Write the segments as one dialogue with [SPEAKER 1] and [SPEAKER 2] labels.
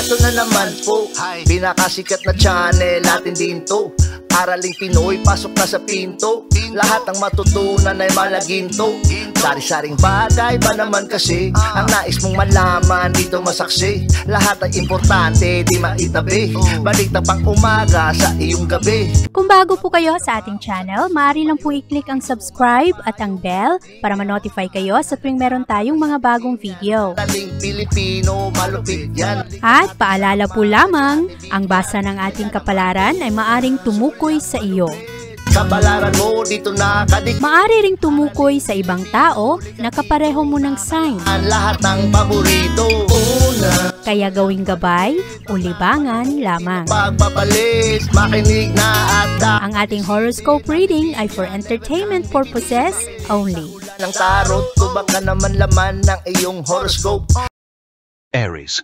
[SPEAKER 1] Eto na naman po, pinakasikat na channel natin din to. Araling Pinoy, pasok na sa pinto. Lahat ng matutunan ay malaginto. Sari-saring bagay ba naman kasi ang nais mong malaman dito masaksi. Lahat ay importante, di maitabi. Balik na pang umaga sa iyong gabi.
[SPEAKER 2] Kung bago po kayo sa ating channel, maaari lang po i-click ang subscribe at ang bell para ma-notify kayo sa tuwing meron tayong mga bagong video.
[SPEAKER 1] Taling Pilipino, malupit yan.
[SPEAKER 2] At paalala po lamang, ang basa ng ating kapalaran ay maaring tumukoy sa iyo.
[SPEAKER 1] Kapalaran mo dito nakadik.
[SPEAKER 2] Maaari ring tumukoy sa ibang tao na kapareho mo ng sign.
[SPEAKER 1] Ang lahat ng paborito. Una,
[SPEAKER 2] Kaya gawing gabay o libangan lamang.
[SPEAKER 1] pagpapalis, makinig na at
[SPEAKER 2] Ang ating horoscope reading ay for entertainment purposes only.
[SPEAKER 1] ng tarot. Tubak ka naman laman ng iyong horoscope.
[SPEAKER 3] Aries.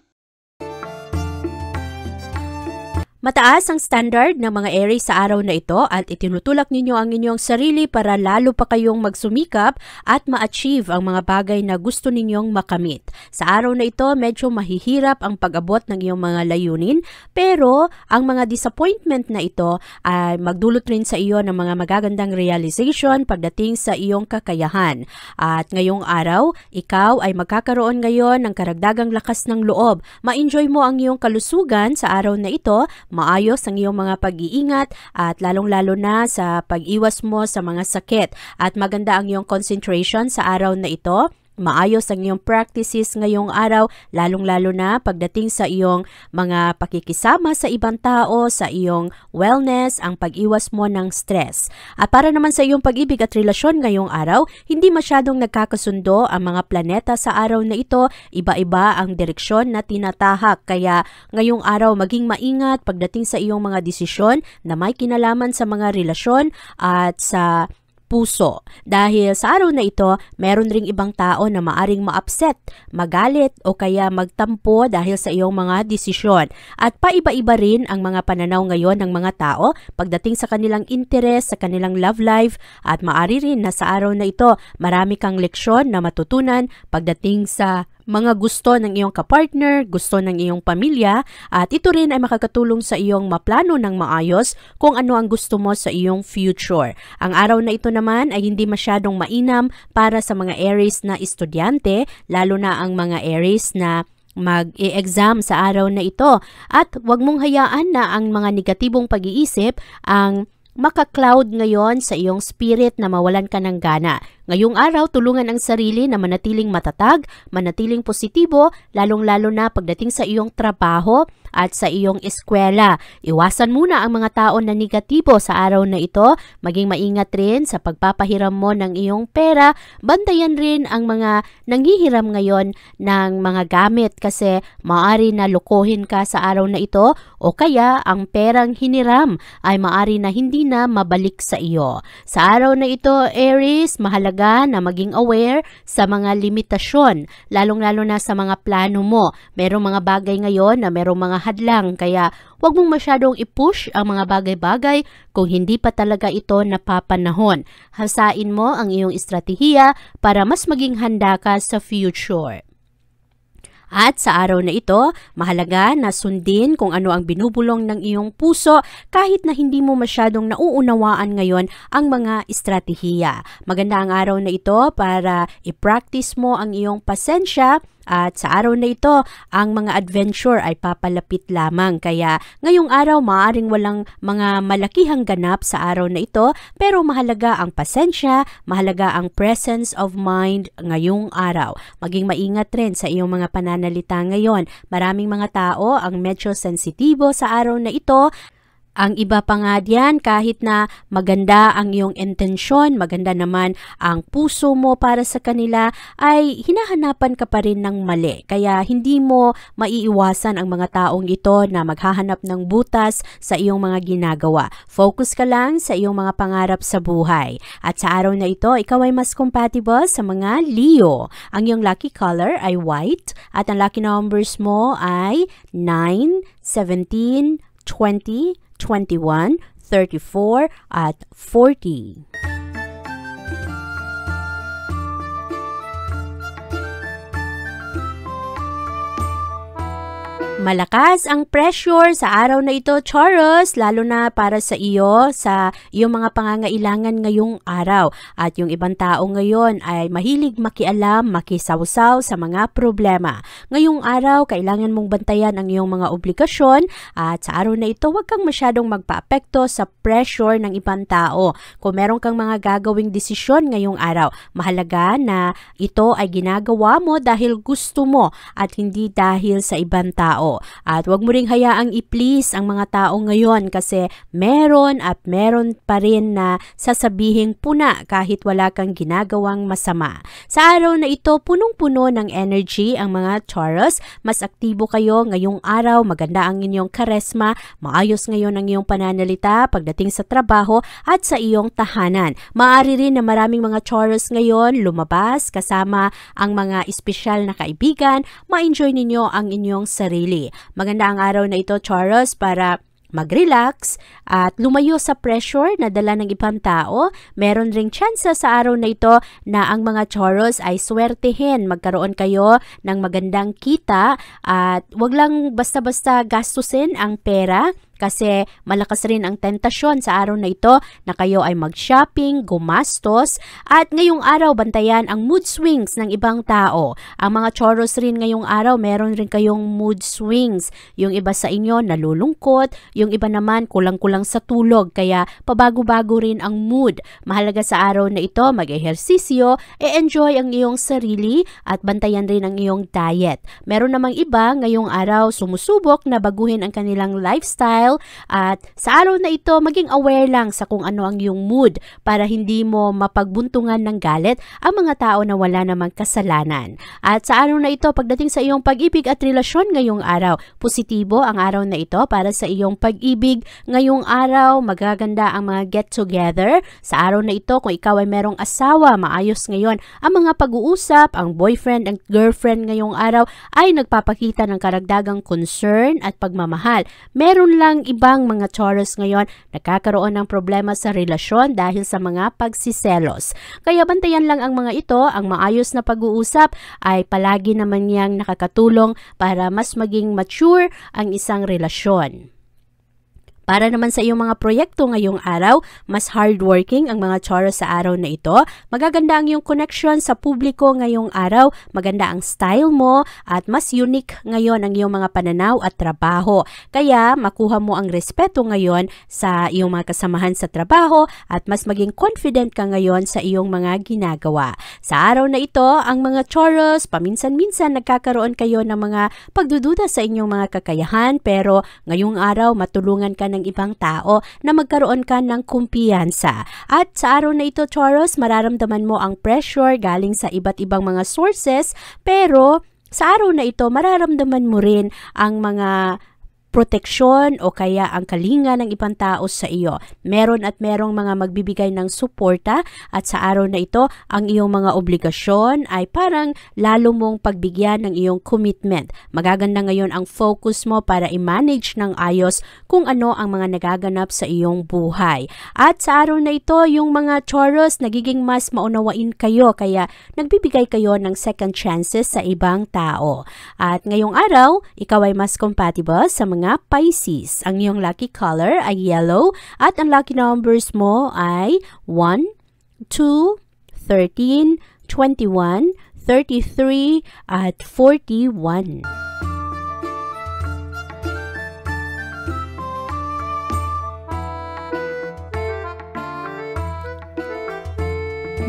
[SPEAKER 2] Mataas ang standard ng mga Aries sa araw na ito at itinutulak ninyo ang inyong sarili para lalo pa kayong magsumikap at ma-achieve ang mga bagay na gusto ninyong makamit. Sa araw na ito, medyo mahihirap ang pag-abot ng iyong mga layunin, pero ang mga disappointment na ito ay magdulot rin sa iyo ng mga magagandang realization pagdating sa iyong kakayahan. At ngayong araw, ikaw ay magkakaroon ngayon ng karagdagang lakas ng loob. Ma-enjoy mo ang iyong kalusugan sa araw na ito, maayos ang iyong mga pag-iingat at lalong-lalo na sa pag-iwas mo sa mga sakit at maganda ang iyong concentration sa araw na ito. Maayos ang iyong practices ngayong araw, lalong-lalo na pagdating sa iyong mga pakikisama sa ibang tao, sa iyong wellness, ang pag-iwas mo ng stress. At para naman sa iyong pag-ibig at relasyon ngayong araw, hindi masyadong nagkakasundo ang mga planeta sa araw na ito, iba-iba ang direksyon na tinatahak. Kaya ngayong araw maging maingat pagdating sa iyong mga desisyon na may kinalaman sa mga relasyon at sa puso. Dahil sa araw na ito, meron ring ibang tao na maaring ma-upset, magalit o kaya magtampo dahil sa iyong mga desisyon. At paiba-iba rin ang mga pananaw ngayon ng mga tao pagdating sa kanilang interes, sa kanilang love life at maaari rin na sa araw na ito, marami kang leksyon na matutunan pagdating sa mga gusto ng iyong kapartner, gusto ng iyong pamilya at ito rin ay makakatulong sa iyong maplano ng maayos kung ano ang gusto mo sa iyong future. Ang araw na ito naman ay hindi masyadong mainam para sa mga Aries na estudyante, lalo na ang mga Aries na mag-e-exam sa araw na ito. At huwag mong hayaan na ang mga negatibong pag-iisip ang maka-cloud ngayon sa iyong spirit na mawalan ka ng gana. Ngayong araw, tulungan ang sarili na manatiling matatag, manatiling positibo, lalong-lalo na pagdating sa iyong trabaho at sa iyong eskwela. Iwasan muna ang mga tao na negatibo sa araw na ito. Maging maingat rin sa pagpapahiram mo ng iyong pera. Bantayan rin ang mga nanghihiram ngayon ng mga gamit kasi maaari na lokohin ka sa araw na ito o kaya ang perang hiniram ay maaari na hindi na mabalik sa iyo. Sa araw na ito, Aries, mahalaga na maging aware sa mga limitasyon, lalong-lalo na sa mga plano mo. Merong mga bagay ngayon na merong mga hadlang, kaya huwag mong masyadong i-push ang mga bagay-bagay kung hindi pa talaga ito napapanahon. Hasain mo ang iyong estratehiya para mas maging handa ka sa future. At sa araw na ito, mahalaga na sundin kung ano ang binubulong ng iyong puso kahit na hindi mo masyadong nauunawaan ngayon ang mga estratehiya. Maganda ang araw na ito para i-practice mo ang iyong pasensya. At sa araw na ito, ang mga adventure ay papalapit lamang. Kaya ngayong araw, maaaring walang mga malakihang ganap sa araw na ito, pero mahalaga ang pasensya, mahalaga ang presence of mind ngayong araw. Maging maingat rin sa iyong mga pananalita ngayon. Maraming mga tao ang medyo sensitibo sa araw na ito. Ang iba pa nga diyan, kahit na maganda ang iyong intensyon, maganda naman ang puso mo para sa kanila, ay hinahanapan ka pa rin ng mali. Kaya hindi mo maiiwasan ang mga taong ito na maghahanap ng butas sa iyong mga ginagawa. Focus ka lang sa iyong mga pangarap sa buhay. At sa araw na ito, ikaw ay mas compatible sa mga Leo. Ang iyong lucky color ay white at ang lucky numbers mo ay 9, 17, 20, 21, 34, at 40. Malakas ang pressure sa araw na ito, Taurus, lalo na para sa iyo, sa iyong mga pangangailangan ngayong araw. At yung ibang tao ngayon ay mahilig makialam, makisawsaw sa mga problema. Ngayong araw, kailangan mong bantayan ang iyong mga obligasyon at sa araw na ito, huwag kang masyadong magpaapekto sa pressure ng ibang tao. Kung meron kang mga gagawing desisyon ngayong araw, mahalaga na ito ay ginagawa mo dahil gusto mo at hindi dahil sa ibang tao. At huwag mo ring hayaang i-please ang mga tao ngayon kasi meron pa rin na sasabihing puna kahit wala kang ginagawang masama. Sa araw na ito, punong-puno ng energy ang mga Taurus. Mas aktibo kayo ngayong araw, maganda ang inyong karesma, maayos ngayon ang iyong pananalita pagdating sa trabaho at sa iyong tahanan. Maaari rin na maraming mga Taurus ngayon lumabas kasama ang mga espesyal na kaibigan, ma-enjoy ninyo ang inyong sarili. Maganda ang araw na ito, Taurus, para mag-relax at lumayo sa pressure na dala ng ibang tao. Meron ring tsansa sa araw na ito na ang mga Taurus ay swertehin. Magkaroon kayo ng magandang kita at wag lang basta-basta gastusin ang pera. Kasi malakas rin ang tentasyon sa araw na ito na kayo ay mag-shopping, gumastos, at ngayong araw bantayan ang mood swings ng ibang tao. Ang mga Taurus rin ngayong araw, meron rin kayong mood swings. Yung iba sa inyo nalulungkot, yung iba naman kulang-kulang sa tulog, kaya pabago-bago rin ang mood. Mahalaga sa araw na ito, mag-ehersisyo, enjoy ang iyong sarili, at bantayan rin ang iyong diet. Meron namang iba ngayong araw sumusubok na baguhin ang kanilang lifestyle. At sa araw na ito, maging aware lang sa kung ano ang iyong mood para hindi mo mapagbuntungan ng galit ang mga tao na wala namang kasalanan. At sa araw na ito, pagdating sa iyong pag-ibig at relasyon ngayong araw, positibo ang araw na ito para sa iyong pag-ibig. Ngayong araw, magaganda ang mga get-together. Sa araw na ito, kung ikaw ay merong asawa, maayos ngayon ang mga pag-uusap, ang boyfriend and girlfriend ngayong araw ay nagpapakita ng karagdagang concern at pagmamahal. Meron lang ibang mga Taurus ngayon nagkakaroon ng problema sa relasyon dahil sa mga pagsiselos. Kaya bantayan lang ang mga ito, ang maayos na pag-uusap ay palagi naman niyang nakakatulong para mas maging mature ang isang relasyon. Para naman sa iyong mga proyekto ngayong araw, mas hardworking ang mga Taurus sa araw na ito. Magaganda ang iyong connection sa publiko ngayong araw. Maganda ang style mo at mas unique ngayon ang iyong mga pananaw at trabaho. Kaya makuha mo ang respeto ngayon sa iyong mga kasamahan sa trabaho at mas maging confident ka ngayon sa iyong mga ginagawa. Sa araw na ito, ang mga Taurus, paminsan-minsan nagkakaroon kayo ng mga pagdududa sa inyong mga kakayahan, pero ngayong araw matulungan ka ng ibang tao na magkaroon ka ng kumpiyansa. At sa araw na ito, Taurus, mararamdaman mo ang pressure galing sa iba't ibang mga sources, pero sa araw na ito, mararamdaman mo rin ang mga proteksyon o kaya ang kalinga ng ibang tao sa iyo. Meron at merong mga magbibigay ng suporta at sa araw na ito, ang iyong mga obligasyon ay parang lalo mong pagbigyan ng iyong commitment. Magaganda ngayon ang focus mo para i-manage ng ayos kung ano ang mga nagaganap sa iyong buhay. At sa araw na ito, yung mga Taurus nagiging mas maunawain kayo kaya nagbibigay kayo ng second chances sa ibang tao. At ngayong araw, ikaw ay mas compatible sa mga Pisces. Ang iyong lucky color ay yellow at ang lucky numbers mo ay 1, 2, 13, 21, 33 at 41.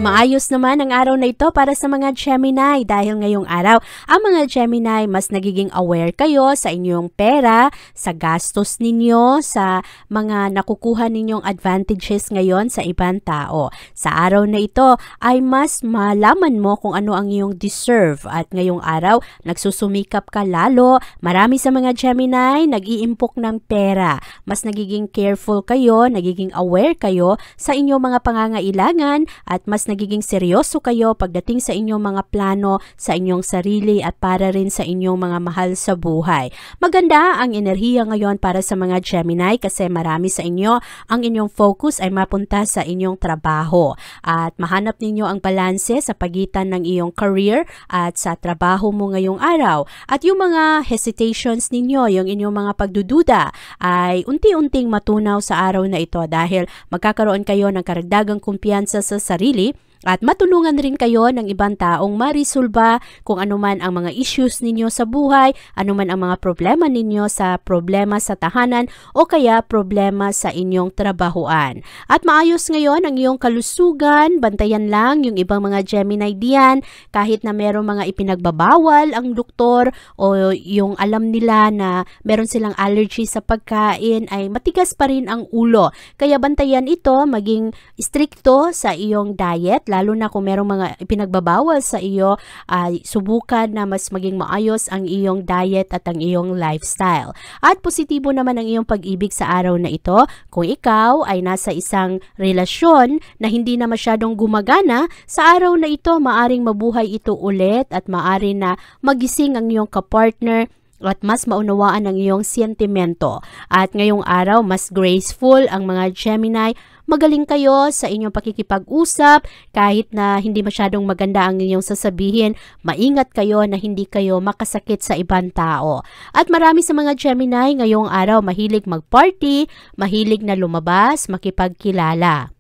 [SPEAKER 2] Maayos naman ang araw na ito para sa mga Gemini dahil ngayong araw, ang mga Gemini mas nagiging aware kayo sa inyong pera, sa gastos ninyo, sa mga nakukuha ninyong advantages ngayon sa ibang tao. Sa araw na ito ay mas malaman mo kung ano ang iyong deserve at ngayong araw, nagsusumikap ka lalo. Marami sa mga Gemini nag-iimpok ng pera. Mas nagiging careful kayo, nagiging aware kayo sa inyong mga pangangailangan at mas nagiging seryoso kayo pagdating sa inyong mga plano sa inyong sarili at para rin sa inyong mga mahal sa buhay. Maganda ang enerhiya ngayon para sa mga Gemini kasi marami sa inyo ang inyong focus ay mapunta sa inyong trabaho at mahanap ninyo ang balanse sa pagitan ng iyong career at sa trabaho mo ngayong araw. At yung mga hesitations ninyo, yung inyong mga pagdududa ay unti-unting matunaw sa araw na ito dahil magkakaroon kayo ng karagdagang kumpiyansa sa sarili at matulungan rin kayo ng ibang taong marisolba kung anuman ang mga issues ninyo sa buhay, anuman ang mga problema ninyo sa tahanan o kaya problema sa inyong trabahuan. At maayos ngayon ang iyong kalusugan, bantayan lang yung ibang mga Gemini diyan kahit na merong mga ipinagbabawal ang doktor o yung alam nila na meron silang allergy sa pagkain ay matigas pa rin ang ulo. Kaya bantayan ito, maging stricto sa iyong diet, lalo na kung merong mga ipinagbabawal sa iyo, subukan na mas maging maayos ang iyong diet at ang iyong lifestyle. At positibo naman ang iyong pag-ibig sa araw na ito. Kung ikaw ay nasa isang relasyon na hindi na masyadong gumagana, sa araw na ito maaring mabuhay ito ulit at maaring na magising ang iyong kapartner at mas maunawaan ang iyong sentimento. At ngayong araw, mas graceful ang mga Gemini. Magaling kayo sa inyong pakikipag-usap kahit na hindi masyadong maganda ang inyong sasabihin. Maingat kayo na hindi kayo makasakit sa ibang tao. At marami sa mga Gemini ngayong araw mahilig mag-party, mahilig na lumabas, makipagkilala.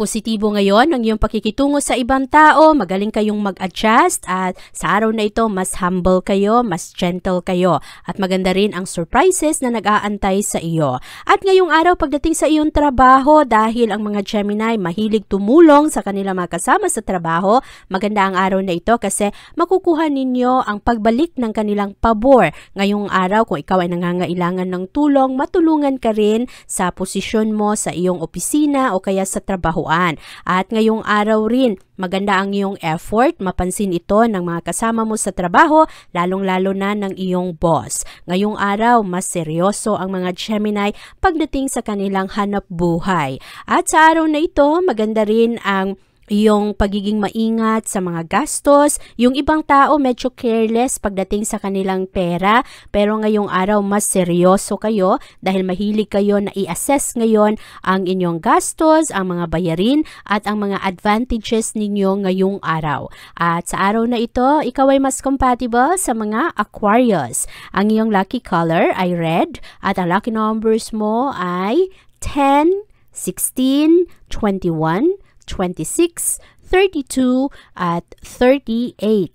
[SPEAKER 2] Positibo ngayon ang iyong pakikitungo sa ibang tao, magaling kayong mag-adjust at sa araw na ito mas humble kayo, mas gentle kayo at maganda rin ang surprises na nag-aantay sa iyo. At ngayong araw pagdating sa iyong trabaho, dahil ang mga Gemini mahilig tumulong sa kanilang mga kasama sa trabaho, maganda ang araw na ito kasi makukuha ninyo ang pagbalik ng kanilang pabor. Ngayong araw kung ikaw ay nangangailangan ng tulong, matulungan ka rin sa posisyon mo sa iyong opisina o kaya sa trabaho. At ngayong araw rin, maganda ang iyong effort, mapansin ito ng mga kasama mo sa trabaho, lalong-lalo na ng iyong boss. Ngayong araw, mas seryoso ang mga Gemini pagdating sa kanilang hanap buhay. At sa araw na ito, maganda rin ang yung pagiging maingat sa mga gastos. Yung ibang tao medyo careless pagdating sa kanilang pera, pero ngayong araw mas seryoso kayo dahil mahilig kayo na i-assess ngayon ang inyong gastos, ang mga bayarin at ang mga advantages ninyo ngayong araw. At sa araw na ito, ikaw ay mas compatible sa mga Aquarius. Ang iyong lucky color ay red at ang lucky numbers mo ay 10, 16, 21, 26, 32, at 38.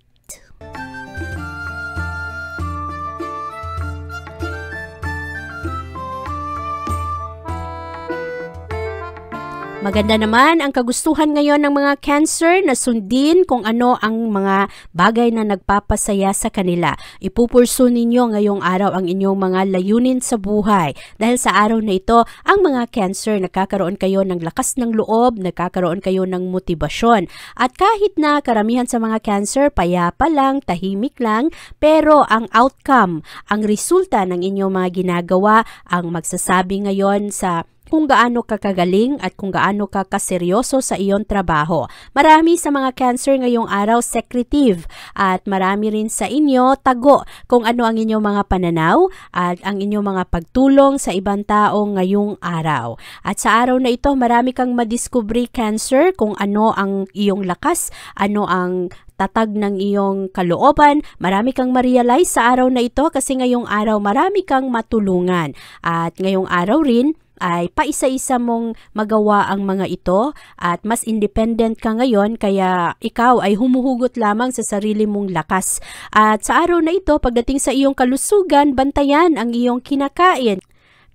[SPEAKER 2] Maganda naman ang kagustuhan ngayon ng mga Cancer na sundin kung ano ang mga bagay na nagpapasaya sa kanila. Ipupurso ninyo ngayong araw ang inyong mga layunin sa buhay. Dahil sa araw na ito, ang mga Cancer nagkakaroon kayo ng lakas ng loob, nagkakaroon kayo ng motibasyon. At kahit na karamihan sa mga Cancer, payapa lang, tahimik lang, pero ang outcome, ang resulta ng inyong mga ginagawa, ang magsasabi ngayon sa kung gaano ka kagaling at kung gaano ka kaseryoso sa iyong trabaho. Marami sa mga Cancer ngayong araw secretive at marami rin sa inyo tago kung ano ang inyong mga pananaw at ang inyong mga pagtulong sa ibang tao ngayong araw. At sa araw na ito, marami kang madiscovery Cancer kung ano ang iyong lakas, ano ang tatag ng iyong kalooban. Marami kang ma-realize sa araw na ito kasi ngayong araw marami kang matulungan. At ngayong araw rin, ay paisa-isa mong magawa ang mga ito at mas independent ka ngayon kaya ikaw ay humuhugot lamang sa sarili mong lakas. At sa araw na ito, pagdating sa iyong kalusugan, bantayan ang iyong kinakain.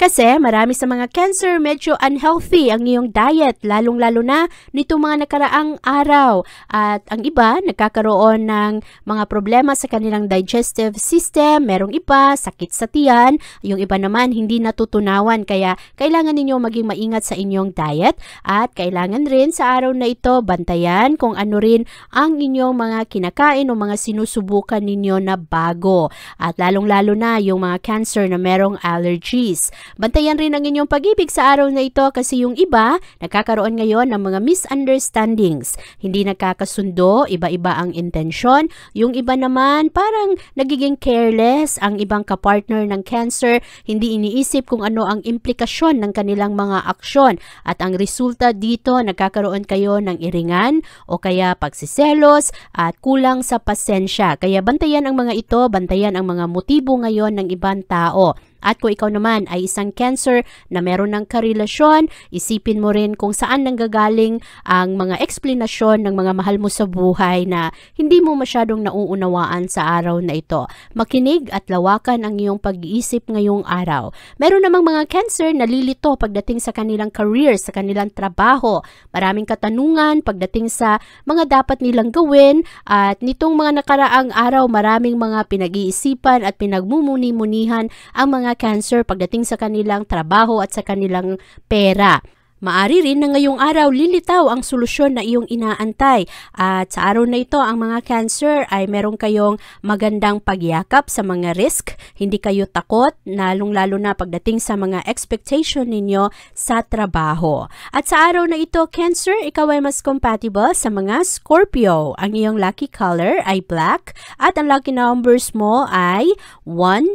[SPEAKER 2] Kasi marami sa mga Cancer medyo unhealthy ang iyong diet, lalong-lalo na nito mga nakaraang araw. At ang iba, nagkakaroon ng mga problema sa kanilang digestive system, merong iba, sakit sa tiyan, yung iba naman hindi natutunawan. Kaya kailangan ninyo maging maingat sa inyong diet at kailangan rin sa araw na ito bantayan kung ano rin ang inyong mga kinakain o mga sinusubukan ninyo na bago. At lalong-lalo na yung mga Cancer na merong allergies. Bantayan rin ang inyong pag-ibig sa araw na ito kasi yung iba nagkakaroon ngayon ng mga misunderstandings. Hindi nagkakasundo, iba-iba ang intensyon. Yung iba naman parang nagiging careless. Ang ibang kapartner ng Cancer hindi iniisip kung ano ang implikasyon ng kanilang mga aksyon. At ang resulta dito, nagkakaroon kayo ng iringan o kaya pagsiselos at kulang sa pasensya. Kaya bantayan ang mga ito, bantayan ang mga motibo ngayon ng ibang tao. At kung ikaw naman ay isang Cancer na meron ng karelasyon, isipin mo rin kung saan nanggagaling ang mga eksplanasyon ng mga mahal mo sa buhay na hindi mo masyadong nauunawaan sa araw na ito. Makinig at lawakan ang iyong pag-iisip ngayong araw. Meron namang mga Cancer na lilito pagdating sa kanilang career, sa kanilang trabaho. Maraming katanungan pagdating sa mga dapat nilang gawin at nitong mga nakaraang araw maraming mga pinag-iisipan at pinagmumuni-munihan ang mga Cancer pagdating sa kanilang trabaho at sa kanilang pera. Maari rin na ngayong araw lilitaw ang solusyon na iyong inaantay. At sa araw na ito, ang mga Cancer ay meron kayong magandang pagyakap sa mga risk. Hindi kayo takot, lalong-lalo na pagdating sa mga expectation ninyo sa trabaho. At sa araw na ito, Cancer, ikaw ay mas compatible sa mga Scorpio. Ang iyong lucky color ay black at ang lucky numbers mo ay 1,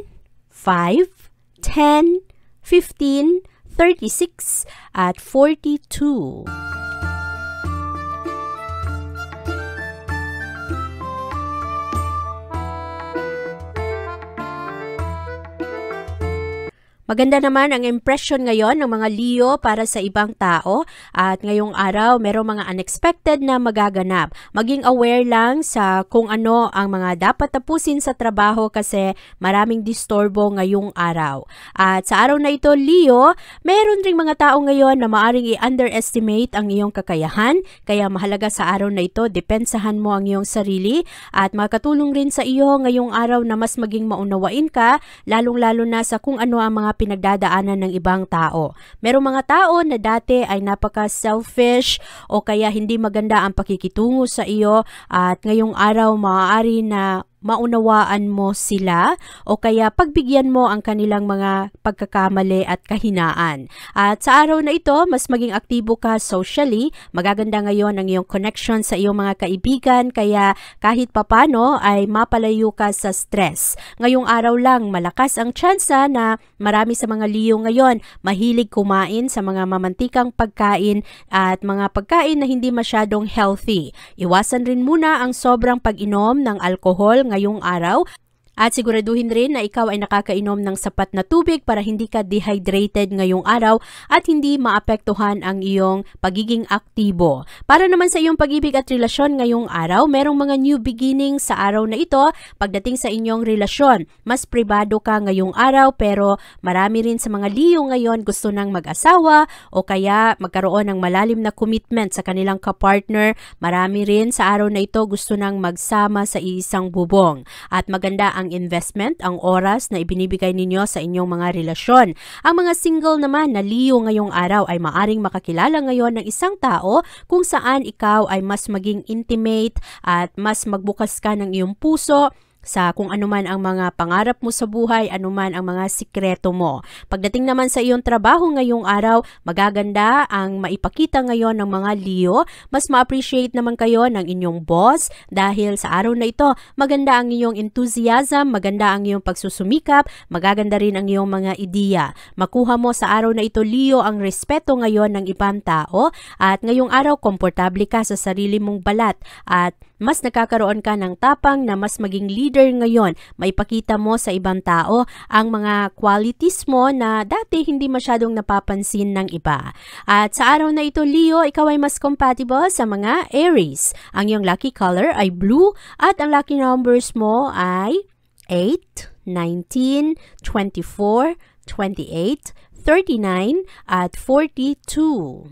[SPEAKER 2] 5, 10, 15, 36, at 42. Maganda naman ang impression ngayon ng mga Leo para sa ibang tao at ngayong araw merong mga unexpected na magaganap. Maging aware lang sa kung ano ang mga dapat tapusin sa trabaho kasi maraming disturbo ngayong araw. At sa araw na ito, Leo, meron ring mga tao ngayon na maaring i-underestimate ang iyong kakayahan kaya mahalaga sa araw na ito, depensahan mo ang iyong sarili at makatulong rin sa iyo ngayong araw na mas maging maunawain ka lalong-lalo na sa kung ano ang mga pinagdadaanan ng ibang tao. Merong mga tao na dati ay napaka-selfish o kaya hindi maganda ang pakikitungo sa iyo at ngayong araw maaari na maunawaan mo sila o kaya pagbigyan mo ang kanilang mga pagkakamali at kahinaan. At sa araw na ito, mas maging aktibo ka socially. Magaganda ngayon ang iyong connection sa iyong mga kaibigan kaya kahit papano ay mapalayo ka sa stress. Ngayong araw lang, malakas ang tsansa na marami sa mga Leo ngayon mahilig kumain sa mga mamantikang pagkain at mga pagkain na hindi masyadong healthy. Iwasan rin muna ang sobrang pag-inom ng alkohol ngayong araw. At siguraduhin rin na ikaw ay nakakainom ng sapat na tubig para hindi ka dehydrated ngayong araw at hindi maapektuhan ang iyong pagiging aktibo. Para naman sa iyong pag-ibig at relasyon ngayong araw, merong mga new beginning sa araw na ito pagdating sa inyong relasyon. Mas pribado ka ngayong araw pero marami rin sa mga Leo ngayon gusto nang mag-asawa o kaya magkaroon ng malalim na commitment sa kanilang kapartner. Marami rin sa araw na ito gusto nang magsama sa isang bubong. At maganda ang investment, ang oras na ibinibigay ninyo sa inyong mga relasyon. Ang mga single naman na Leo ngayong araw ay maaring makakilala ngayon ng isang tao kung saan ikaw ay mas maging intimate at mas magbukas ka ng iyong puso sa kung anuman ang mga pangarap mo sa buhay, anuman ang mga sikreto mo. Pagdating naman sa iyong trabaho ngayong araw, magaganda ang maipakita ngayon ng mga Leo. Mas ma-appreciate naman kayo ng inyong boss dahil sa araw na ito, maganda ang iyong enthusiasm, maganda ang iyong pagsusumikap, magaganda rin ang iyong mga ideya. Makuha mo sa araw na ito, Leo, ang respeto ngayon ng ibang tao at ngayong araw, komportable ka sa sarili mong balat at mas nakakaroon ka ng tapang na mas maging leader ngayon. Maipakita mo sa ibang tao ang mga qualities mo na dati hindi masyadong napapansin ng iba. At sa araw na ito, Leo, ikaw ay mas compatible sa mga Aries. Ang iyong lucky color ay blue at ang lucky numbers mo ay 8, 19, 24, 28, 39, at 42.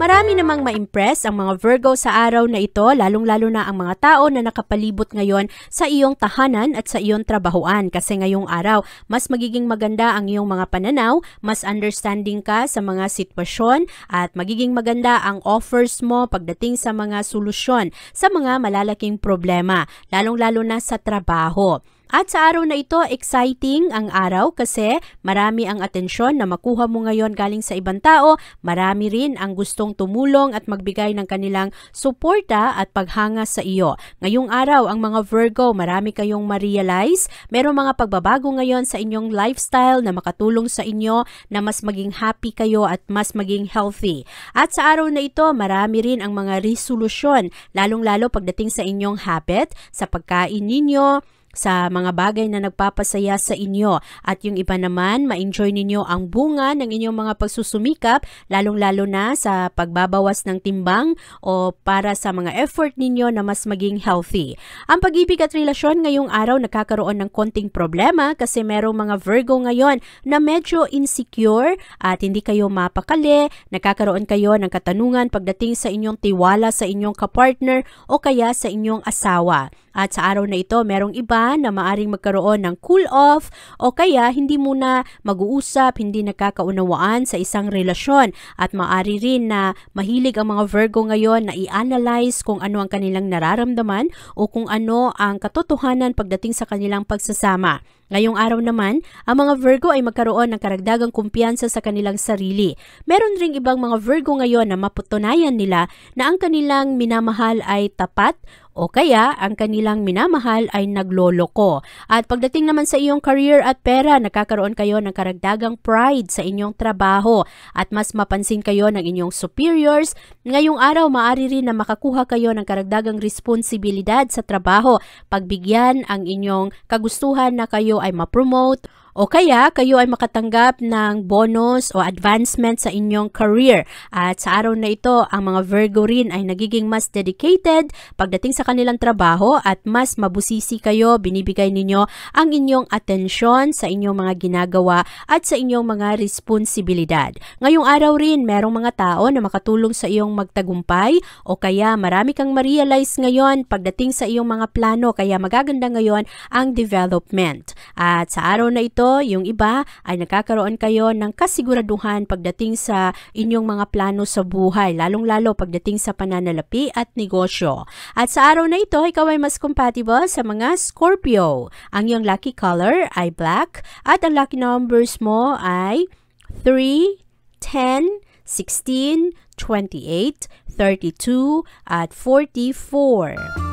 [SPEAKER 2] Marami namang ma-impress ang mga Virgo sa araw na ito, lalong-lalo na ang mga tao na nakapalibot ngayon sa iyong tahanan at sa iyong trabahuan. Kasi ngayong araw, mas magiging maganda ang iyong mga pananaw, mas understanding ka sa mga sitwasyon at magiging maganda ang offers mo pagdating sa mga solusyon sa mga malalaking problema, lalong-lalo na sa trabaho. At sa araw na ito, exciting ang araw kasi marami ang atensyon na makuha mo ngayon galing sa ibang tao. Marami rin ang gustong tumulong at magbigay ng kanilang suporta at paghanga sa iyo. Ngayong araw, ang mga Virgo, marami kayong ma-realize. Merong mga pagbabago ngayon sa inyong lifestyle na makatulong sa inyo na mas maging happy kayo at mas maging healthy. At sa araw na ito, marami rin ang mga resolusyon, lalong-lalo pagdating sa inyong habit, sa pagkain ninyo, sa mga bagay na nagpapasaya sa inyo. At yung iba naman, ma-enjoy ninyo ang bunga ng inyong mga pagsusumikap, lalong-lalo na sa pagbabawas ng timbang o para sa mga effort ninyo na mas maging healthy. Ang pag-ibig at relasyon ngayong araw nagkakaroon ng konting problema kasi merong mga Virgo ngayon na medyo insecure at hindi kayo mapakali, nagkakaroon kayo ng katanungan pagdating sa inyong tiwala sa inyong kapartner o kaya sa inyong asawa. At sa araw na ito, merong iba na maaring magkaroon ng cool off o kaya hindi muna mag-uusap, hindi nakakaunawaan sa isang relasyon. At maaari rin na mahilig ang mga Virgo ngayon na i-analyze kung ano ang kanilang nararamdaman o kung ano ang katotohanan pagdating sa kanilang pagsasama. Ngayong araw naman, ang mga Virgo ay magkaroon ng karagdagang kumpiyansa sa kanilang sarili. Meron ring ibang mga Virgo ngayon na mapatunayan nila na ang kanilang minamahal ay tapat o kaya ang kanilang minamahal ay nagloloko. At pagdating naman sa iyong career at pera, nakakaroon kayo ng karagdagang pride sa inyong trabaho at mas mapansin kayo ng inyong superiors. Ngayong araw, maaari rin na makakuha kayo ng karagdagang responsibilidad sa trabaho, pagbigyan ang inyong kagustuhan na kayo ay ma-promote o kaya kayo ay makatanggap ng bonus o advancement sa inyong career. At sa araw na ito, ang mga Virgo rin ay nagiging mas dedicated pagdating sa kanilang trabaho at mas mabusisi kayo, binibigay ninyo ang inyong atensyon sa inyong mga ginagawa at sa inyong mga responsibilidad. Ngayong araw rin, merong mga tao na makatulong sa iyong magtagumpay o kaya marami kang ma-realize ngayon pagdating sa iyong mga plano, kaya magaganda ngayon ang development. At sa araw na ito, yung iba ay nakakaroon kayo ng kasiguraduhan pagdating sa inyong mga plano sa buhay, lalong-lalo pagdating sa pananalapi at negosyo. At sa araw na ito, ikaw ay mas compatible sa mga Scorpio. Ang iyong lucky color ay black at ang lucky numbers mo ay 3, 10, 16, 28, 32 at 44.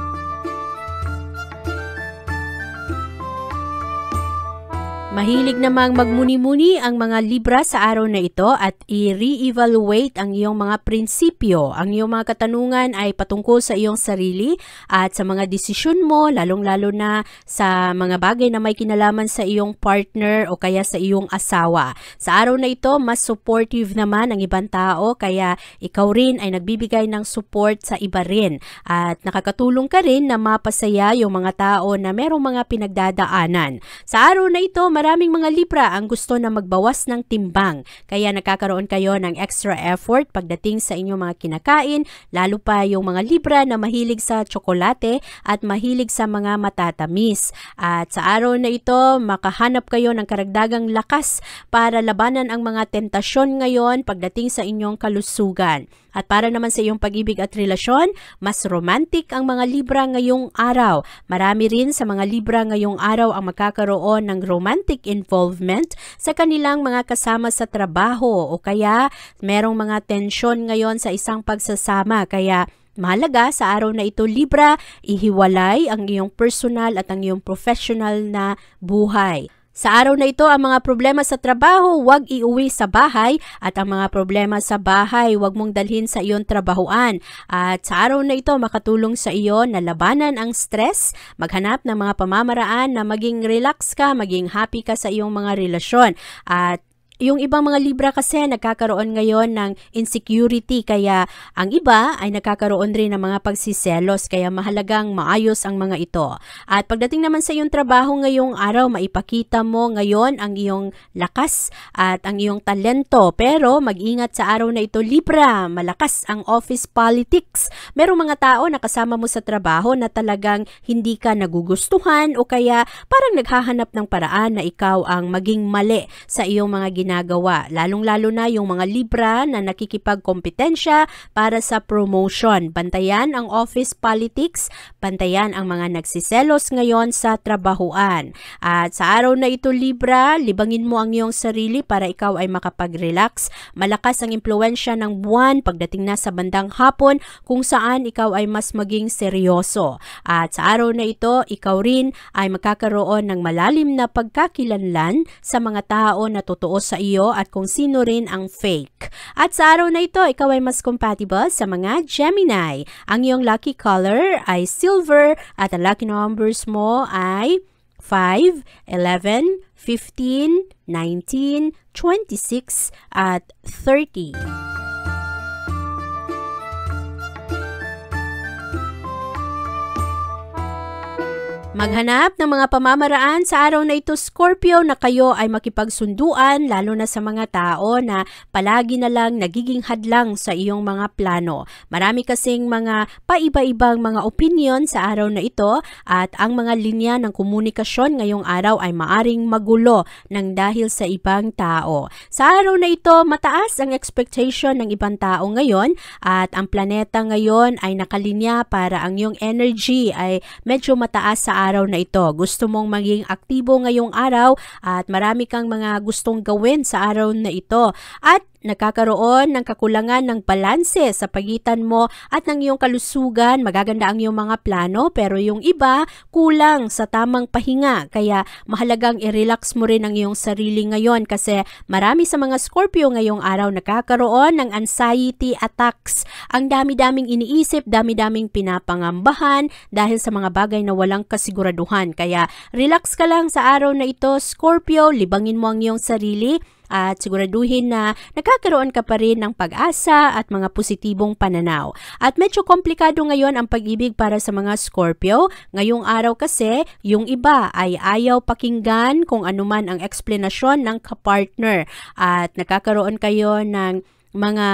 [SPEAKER 2] Mahilig namang magmuni-muni ang mga Libra sa araw na ito at i-re-evaluate ang iyong mga prinsipyo. Ang iyong mga katanungan ay patungkol sa iyong sarili at sa mga desisyon mo, lalong-lalo na sa mga bagay na may kinalaman sa iyong partner o kaya sa iyong asawa. Sa araw na ito, mas supportive naman ang ibang tao kaya ikaw rin ay nagbibigay ng support sa iba rin. At nakakatulong ka rin na mapasaya yung mga tao na merong mga pinagdadaanan. Sa araw na ito, maraming mga Libra ang gusto na magbawas ng timbang. Kaya nakakaroon kayo ng extra effort pagdating sa inyong mga kinakain, lalo pa yung mga Libra na mahilig sa tsokolate at mahilig sa mga matatamis. At sa araw na ito, makahanap kayo ng karagdagang lakas para labanan ang mga tentasyon ngayon pagdating sa inyong kalusugan. At para naman sa iyong pag-ibig at relasyon, mas romantic ang mga Libra ngayong araw. Marami rin sa mga Libra ngayong araw ang magkakaroon ng romantic involvement sa kanilang mga kasama sa trabaho o kaya merong mga tensyon ngayon sa isang pagsasama. Kaya mahalaga sa araw na ito, Libra, ihiwalay ang iyong personal at ang iyong professional na buhay. Sa araw na ito, ang mga problema sa trabaho, huwag iuwi sa bahay at ang mga problema sa bahay, huwag mong dalhin sa iyong trabahuan. At sa araw na ito, makatulong sa iyo na labanan ang stress, maghanap ng mga pamamaraan na maging relax ka, maging happy ka sa iyong mga relasyon. At yung ibang mga Libra kasi nagkakaroon ngayon ng insecurity, kaya ang iba ay nagkakaroon rin ng mga pagsiselos, kaya mahalagang maayos ang mga ito. At pagdating naman sa iyong trabaho ngayong araw, maipakita mo ngayon ang iyong lakas at ang iyong talento. Pero mag-ingat sa araw na ito, Libra, malakas ang office politics. Merong mga tao na kasama mo sa trabaho na talagang hindi ka nagugustuhan o kaya parang naghahanap ng paraan na ikaw ang maging mali sa iyong mga ginagawa. Lalong-lalo na yung mga Libra na nakikipagkompetensya para sa promotion. Bantayan ang office politics, bantayan ang mga nagsiselos ngayon sa trabahuan. At sa araw na ito, Libra, libangin mo ang iyong sarili para ikaw ay makapag-relax. Malakas ang impluwensya ng buwan pagdating na sa bandang hapon kung saan ikaw ay mas maging seryoso. At sa araw na ito, ikaw rin ay magkakaroon ng malalim na pagkakilanlan sa mga tao na totoo sa iyo at kung sino rin ang fake. At sa araw na ito, ikaw ay mas compatible sa mga Gemini. Ang iyong lucky color ay silver at ang lucky numbers mo ay 5, 11, 15, 19, 26 at 30. Maghanap ng mga pamamaraan sa araw na ito, Scorpio, na kayo ay makipagsunduan, lalo na sa mga tao na palagi na lang nagiging hadlang sa iyong mga plano. Marami kasing mga paiba-ibang mga opinion sa araw na ito at ang mga linya ng komunikasyon ngayong araw ay maaring magulo ng dahil sa ibang tao. Sa araw na ito, mataas ang expectation ng ibang tao ngayon at ang planeta ngayon ay nakalinya para ang iyong energy ay medyo mataas sa araw na ito. Gusto mong maging aktibo ngayong araw at marami kang mga gustong gawin sa araw na ito. At nagkakaroon ng kakulangan ng balanse sa pagitan mo at ng iyong kalusugan. Magaganda ang iyong mga plano pero yung iba kulang sa tamang pahinga. Kaya mahalagang i-relax mo rin ang iyong sarili ngayon kasi marami sa mga Scorpio ngayong araw nakakaroon ng anxiety attacks. Ang dami-daming iniisip, dami-daming pinapangambahan dahil sa mga bagay na walang kasiguraduhan. Kaya relax ka lang sa araw na ito, Scorpio. Libangin mo ang iyong sarili at siguraduhin na nagkakaroon ka pa rin ng pag-asa at mga positibong pananaw. At medyo komplikado ngayon ang pag-ibig para sa mga Scorpio. Ngayong araw kasi, yung iba ay ayaw pakinggan kung anuman ang eksplanasyon ng kapartner. At nagkakaroon kayo ng mga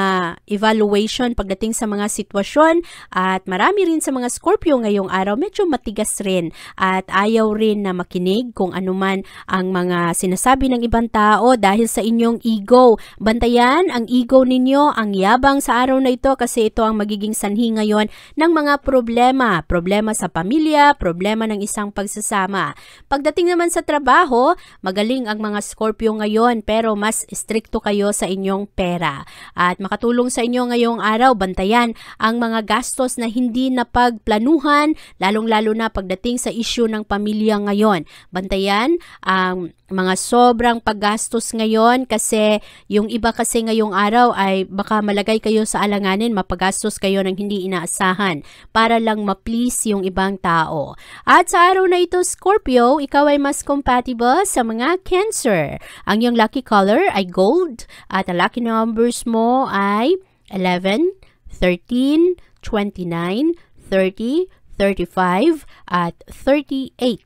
[SPEAKER 2] evaluation pagdating sa mga sitwasyon at marami rin sa mga Scorpio ngayong araw medyo matigas rin at ayaw rin na makinig kung anuman ang mga sinasabi ng ibang tao dahil sa inyong ego. Bantayan ang ego ninyo, ang yabang sa araw na ito kasi ito ang magiging sanhi ngayon ng mga problema. Problema sa pamilya, problema ng isang pagsasama. Pagdating naman sa trabaho, magaling ang mga Scorpio ngayon pero mas stricto kayo sa inyong pera. At makatulong sa inyo ngayong araw, bantayan ang mga gastos na hindi napagplanuhan, lalong-lalo na pagdating sa issue ng pamilya ngayon. Bantayan ang mga sobrang paggastos ngayon kasi yung iba kasi ngayong araw ay baka malagay kayo sa alanganin, mapagastos kayo ng hindi inaasahan para lang ma-please yung ibang tao. At sa araw na ito, Scorpio, ikaw ay mas compatible sa mga Cancer. Ang iyong lucky color ay gold at ang lucky numbers mo ay 11, 13, 29, 30, 35 at 38.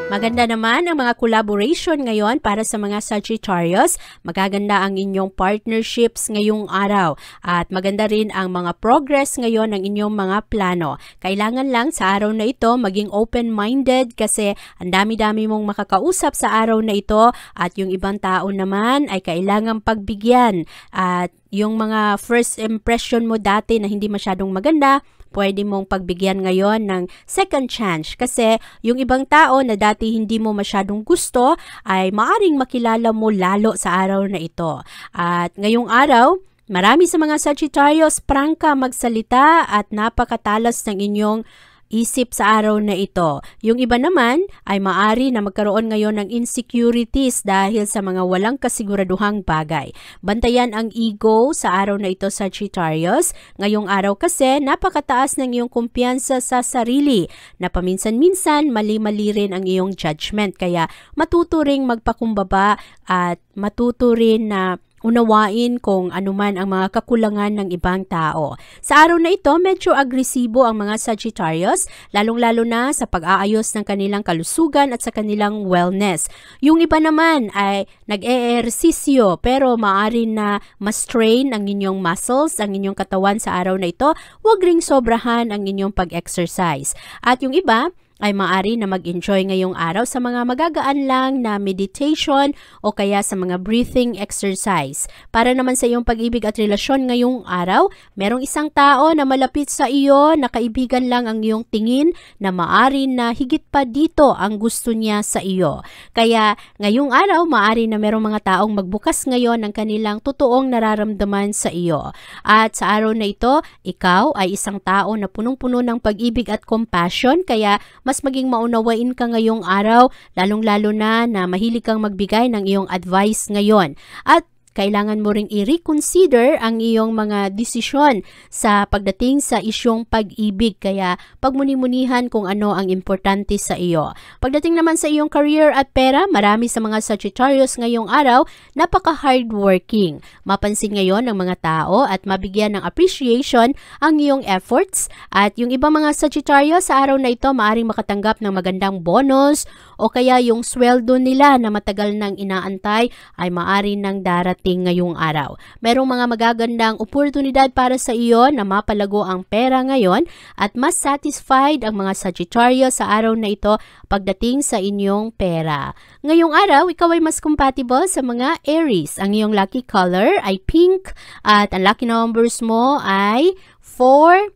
[SPEAKER 2] Maganda naman ang mga collaboration ngayon para sa mga Sagittarius. Magaganda ang inyong partnerships ngayong araw. At maganda rin ang mga progress ngayon ng inyong mga plano. Kailangan lang sa araw na ito maging open-minded kasi ang dami-dami mong makakausap sa araw na ito at yung ibang tao naman ay kailangang pagbigyan. At yung mga first impression mo dati na hindi masyadong maganda, pwede mong pagbigyan ngayon ng second chance kasi yung ibang tao na dati hindi mo masyadong gusto ay maaring makilala mo lalo sa araw na ito. At ngayong araw, marami sa mga Sagittarius prangka magsalita at napakatalas ng inyong isip sa araw na ito. Yung iba naman ay maari na magkaroon ngayon ng insecurities dahil sa mga walang kasiguraduhang bagay. Bantayan ang ego sa araw na ito, Sagittarius. Ngayong araw kasi napakataas ng iyong kumpiyansa sa sarili na paminsan-minsan mali-mali rin ang iyong judgment. Kaya matuto ring magpakumbaba at matuto rin na unawain kung anuman ang mga kakulangan ng ibang tao. Sa araw na ito, medyo agresibo ang mga Sagittarius, lalong-lalo na sa pag-aayos ng kanilang kalusugan at sa kanilang wellness. Yung iba naman ay nag-eehersisyo pero maaari na ma-strain ang inyong muscles, ang inyong katawan sa araw na ito. Huwag ring sobrahan ang inyong pag-exercise. At yung iba ay maaari na mag-enjoy ngayong araw sa mga magagaan lang na meditation o kaya sa mga breathing exercise. Para naman sa iyong pag-ibig at relasyon ngayong araw, merong isang tao na malapit sa iyo na kaibigan lang ang iyong tingin na maaari na higit pa dito ang gusto niya sa iyo. Kaya ngayong araw, maaari na merong mga taong magbukas ngayon ng kanilang totoong nararamdaman sa iyo. At sa araw na ito, ikaw ay isang tao na punong-puno ng pag-ibig at compassion, kaya mas maging maunawain ka ngayong araw, lalong-lalo na mahilig kang magbigay ng iyong advice ngayon. At kailangan mo ring i-reconsider ang iyong mga desisyon sa pagdating sa isyong pag-ibig. Kaya pagmuni-munihan kung ano ang importante sa iyo. Pagdating naman sa iyong career at pera, marami sa mga Sagittarius ngayong araw, napaka-hardworking. Mapansin ngayon ng mga tao at mabigyan ng appreciation ang iyong efforts. At yung ibang mga Sagittarius sa araw na ito, maaring makatanggap ng magandang bonus o kaya yung sweldo nila na matagal nang inaantay ay maaari nang darating ngayong araw. Merong mga magagandang oportunidad para sa iyo na mapalago ang pera ngayon at mas satisfied ang mga Sagittarius sa araw na ito pagdating sa inyong pera. Ngayong araw, ikaw ay mas compatible sa mga Aries. Ang iyong lucky color ay pink at ang lucky numbers mo ay 4,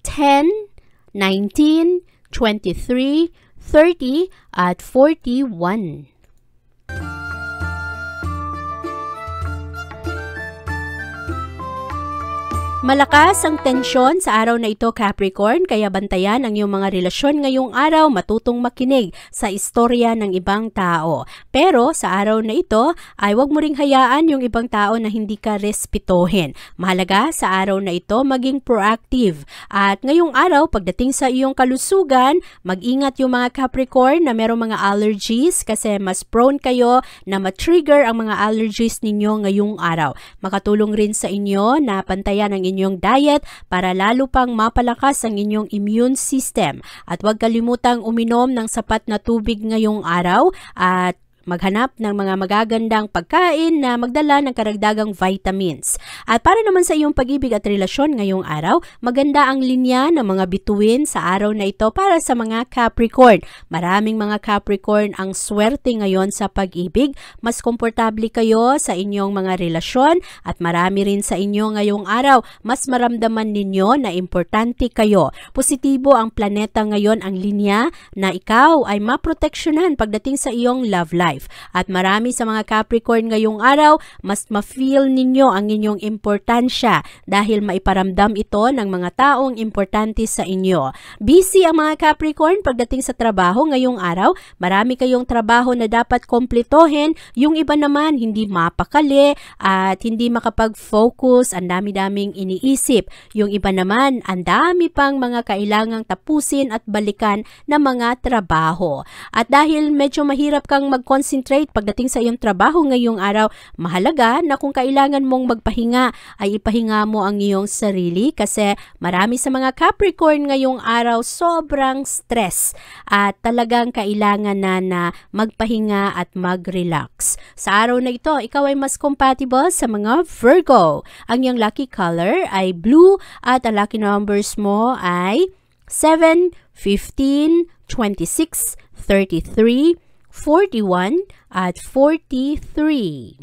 [SPEAKER 2] 10, 19, 23, 30 at 41. Malakas ang tensyon sa araw na ito, Capricorn, kaya bantayan ang iyong mga relasyon ngayong araw, matutong makinig sa istorya ng ibang tao. Pero sa araw na ito ay huwag mo ring hayaan yung ibang tao na hindi ka respetohin. Mahalaga sa araw na ito maging proactive. At ngayong araw, pagdating sa iyong kalusugan, mag-ingat yung mga Capricorn na merong mga allergies kasi mas prone kayo na ma-trigger ang mga allergies ninyo ngayong araw. Makatulong rin sa inyo na pantayan ang inyong diet para lalo pang mapalakas ang inyong immune system. At huwag kalimutang uminom ng sapat na tubig ngayong araw at maghanap ng mga magagandang pagkain na magdala ng karagdagang vitamins. At para naman sa iyong pag-ibig at relasyon ngayong araw, maganda ang linya ng mga bituin sa araw na ito para sa mga Capricorn. Maraming mga Capricorn ang swerte ngayon sa pag-ibig. Mas komportable kayo sa inyong mga relasyon at marami rin sa inyo ngayong araw. Mas maramdaman ninyo na importante kayo. Positibo ang planeta ngayon, ang linya na ikaw ay maproteksyonan pagdating sa iyong love life. At marami sa mga Capricorn ngayong araw, mas ma-feel ninyo ang inyong importansya dahil maiparamdam ito ng mga taong importante sa inyo. Busy ang mga Capricorn pagdating sa trabaho ngayong araw. Marami kayong trabaho na dapat kompletohin. Yung iba naman hindi mapakali at hindi makapag-focus. Ang dami-daming iniisip. Yung iba naman, ang dami pang mga kailangang tapusin at balikan na mga trabaho. At dahil medyo mahirap kang mag-concentrate pagdating sa iyong trabaho ngayong araw, mahalaga na kung kailangan mong magpahinga ay ipahinga mo ang iyong sarili kasi marami sa mga Capricorn ngayong araw sobrang stress at talagang kailangan na magpahinga at mag-relax. Sa araw na ito, ikaw ay mas compatible sa mga Virgo. Ang iyong lucky color ay blue at ang lucky numbers mo ay 7, 15, 26, 33, 41 at 43.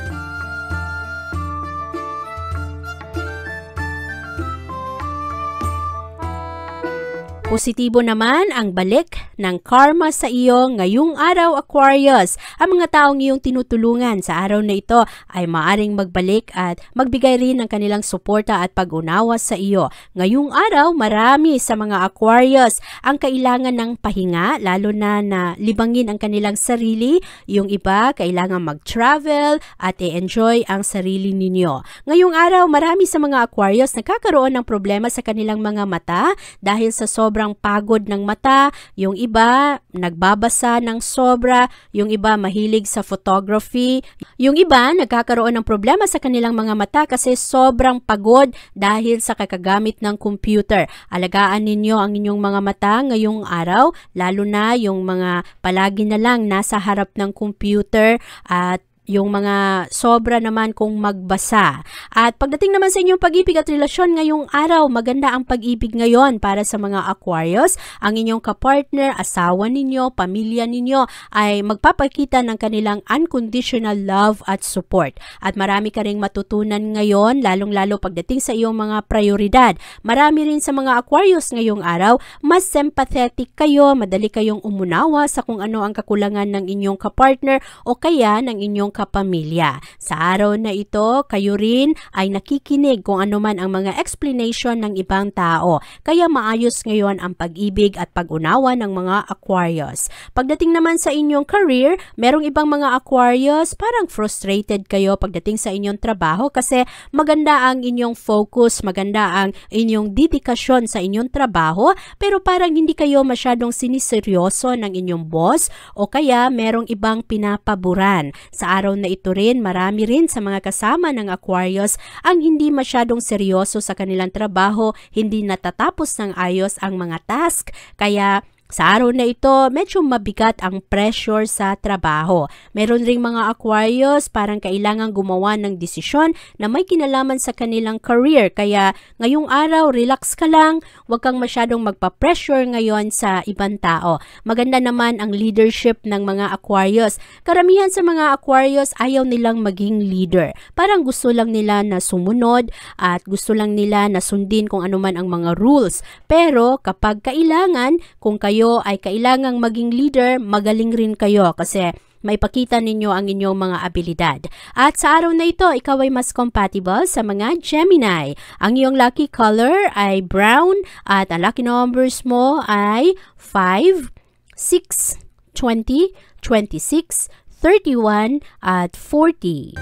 [SPEAKER 2] Positibo naman ang balik ng karma sa iyo ngayong araw, Aquarius. Ang mga taong iyong tinutulungan sa araw na ito ay maaring magbalik at magbigay rin ng kanilang suporta at pag-unawa sa iyo. Ngayong araw, marami sa mga Aquarius ang kailangan ng pahinga, lalo na libangin ang kanilang sarili. Yung iba, kailangan mag-travel at i-enjoy ang sarili ninyo. Ngayong araw, marami sa mga Aquarius nagkakaroon ng problema sa kanilang mga mata dahil sa sobrang pagod ng mata. Yung iba, nagbabasa ng sobra. Yung iba, mahilig sa photography. Yung iba, nagkakaroon ng problema sa kanilang mga mata kasi sobrang pagod dahil sa kakagamit ng computer. Alagaan ninyo ang inyong mga mata ngayong araw, lalo na yung mga palagi na lang nasa harap ng computer at yung mga sobra naman kung magbasa. At pagdating naman sa inyong pag-ibig at relasyon ngayong araw, maganda ang pag-ibig ngayon para sa mga Aquarius. Ang inyong kapartner, asawa ninyo, pamilya ninyo ay magpapakita ng kanilang unconditional love at support. At marami ka ring matutunan ngayon, lalong-lalo pagdating sa iyong mga prioridad. Marami rin sa mga Aquarius ngayong araw, mas sympathetic kayo, madali kayong umunawa sa kung ano ang kakulangan ng inyong kapartner o kaya ng inyong kapamilya. Sa araw na ito, kayo rin ay nakikinig kung ano man ang mga explanation ng ibang tao. Kaya maayos ngayon ang pag-ibig at pag-unawa ng mga Aquarius. Pagdating naman sa inyong career, merong ibang mga Aquarius parang frustrated kayo pagdating sa inyong trabaho kasi maganda ang inyong focus, maganda ang inyong dedikasyon sa inyong trabaho, pero parang hindi kayo masyadong siniseryoso ng inyong boss o kaya merong ibang pinapaburan. Sa araw na ito rin, marami rin sa mga kasama ng Aquarius ang hindi masyadong seryoso sa kanilang trabaho, hindi natatapos ng ayos ang mga task, kaya sa araw na ito, medyo mabigat ang pressure sa trabaho. Meron ring mga Aquarius parang kailangan gumawa ng desisyon na may kinalaman sa kanilang career. Kaya ngayong araw, relax ka lang. Huwag kang masyadong magpa-pressure ngayon sa ibang tao. Maganda naman ang leadership ng mga Aquarius. Karamihan sa mga Aquarius ayaw nilang maging leader. Parang gusto lang nila na sumunod at gusto lang nila na sundin kung ano man ang mga rules. Pero kapag kailangan, kung kayo ay kailangang maging leader, magaling rin kayo kasi may pakita ninyo ang inyong mga abilidad. At sa araw na ito, ikaw ay mas compatible sa mga Gemini. Ang iyong lucky color ay brown at ang lucky numbers mo ay 5, 6, 20, 26, 31 at 40.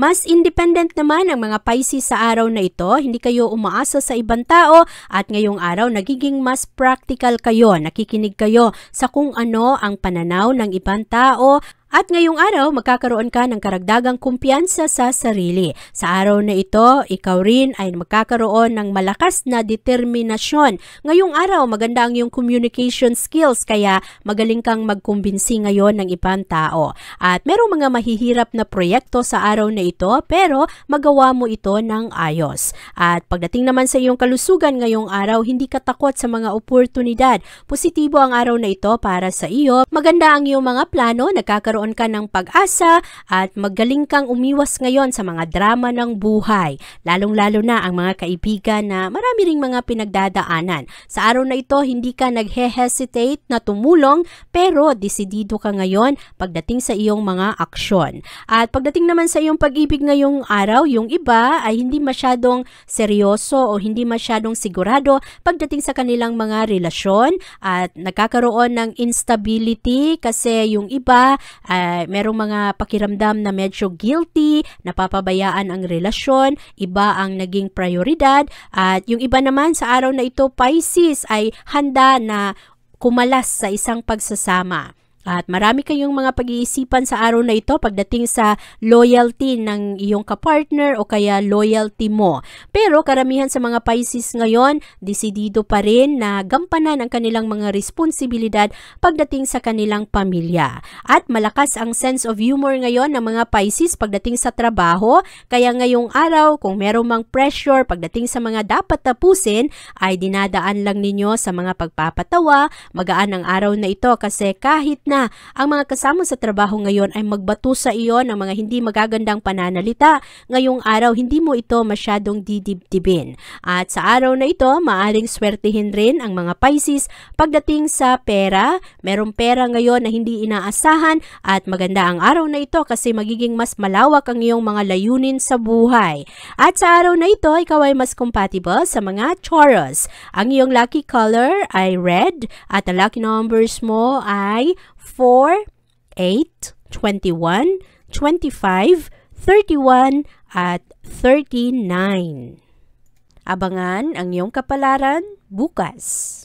[SPEAKER 2] Mas independent naman ang mga Pisces sa araw na ito, hindi kayo umaasa sa ibang tao at ngayong araw nagiging mas practical kayo, nakikinig kayo sa kung ano ang pananaw ng ibang tao. At ngayong araw, magkakaroon ka ng karagdagang kumpiyansa sa sarili. Sa araw na ito, ikaw rin ay magkakaroon ng malakas na determinasyon. Ngayong araw, maganda ang iyong communication skills, kaya magaling kang magkumbinsi ngayon ng ibang tao. At merong mga mahihirap na proyekto sa araw na ito, pero magawa mo ito ng ayos. At pagdating naman sa iyong kalusugan ngayong araw, hindi ka takot sa mga oportunidad. Positibo ang araw na ito para sa iyo. Maganda ang iyong mga plano, nagkakaroon ka ng pag-asa at magaling kang umiwas ngayon sa mga drama ng buhay. Lalong-lalo na ang mga kaibigan na marami ring mga pinagdadaanan. Sa araw na ito, hindi ka naghe-hesitate na tumulong pero desidido ka ngayon pagdating sa iyong mga aksyon. At pagdating naman sa iyong pag-ibig ngayong araw, yung iba ay hindi masyadong seryoso o hindi masyadong sigurado pagdating sa kanilang mga relasyon at nagkakaroon ng instability kasi yung iba merong mga pakiramdam na medyo guilty, napapabayaan ang relasyon, iba ang naging prioridad, at yung iba naman sa araw na ito, Pisces, ay handa na kumalas sa isang pagsasama. At marami kayong mga pag-iisipan sa araw na ito pagdating sa loyalty ng iyong kapartner o kaya loyalty mo. Pero karamihan sa mga Pisces ngayon, desidido pa rin na gampanan ang kanilang mga responsibilidad pagdating sa kanilang pamilya. At malakas ang sense of humor ngayon ng mga Pisces pagdating sa trabaho. Kaya ngayong araw, kung meron mang pressure pagdating sa mga dapat tapusin, ay dinadaan lang ninyo sa mga pagpapatawa. Magaan ang araw na ito kasi kahit na ang mga kasama sa trabaho ngayon ay magbato sa iyo ng mga hindi magagandang pananalita, ngayong araw hindi mo ito masyadong didibdibin. At sa araw na ito, maaring swertihin rin ang mga Pisces pagdating sa pera. Merong pera ngayon na hindi inaasahan at maganda ang araw na ito kasi magiging mas malawak ang iyong mga layunin sa buhay. At sa araw na ito, ikaw ay mas compatible sa mga Taurus. Ang iyong lucky color ay red at ang lucky numbers mo ay 4, 8, 21, 25, 31 at 39. Abangan ang iyong kapalaran bukas.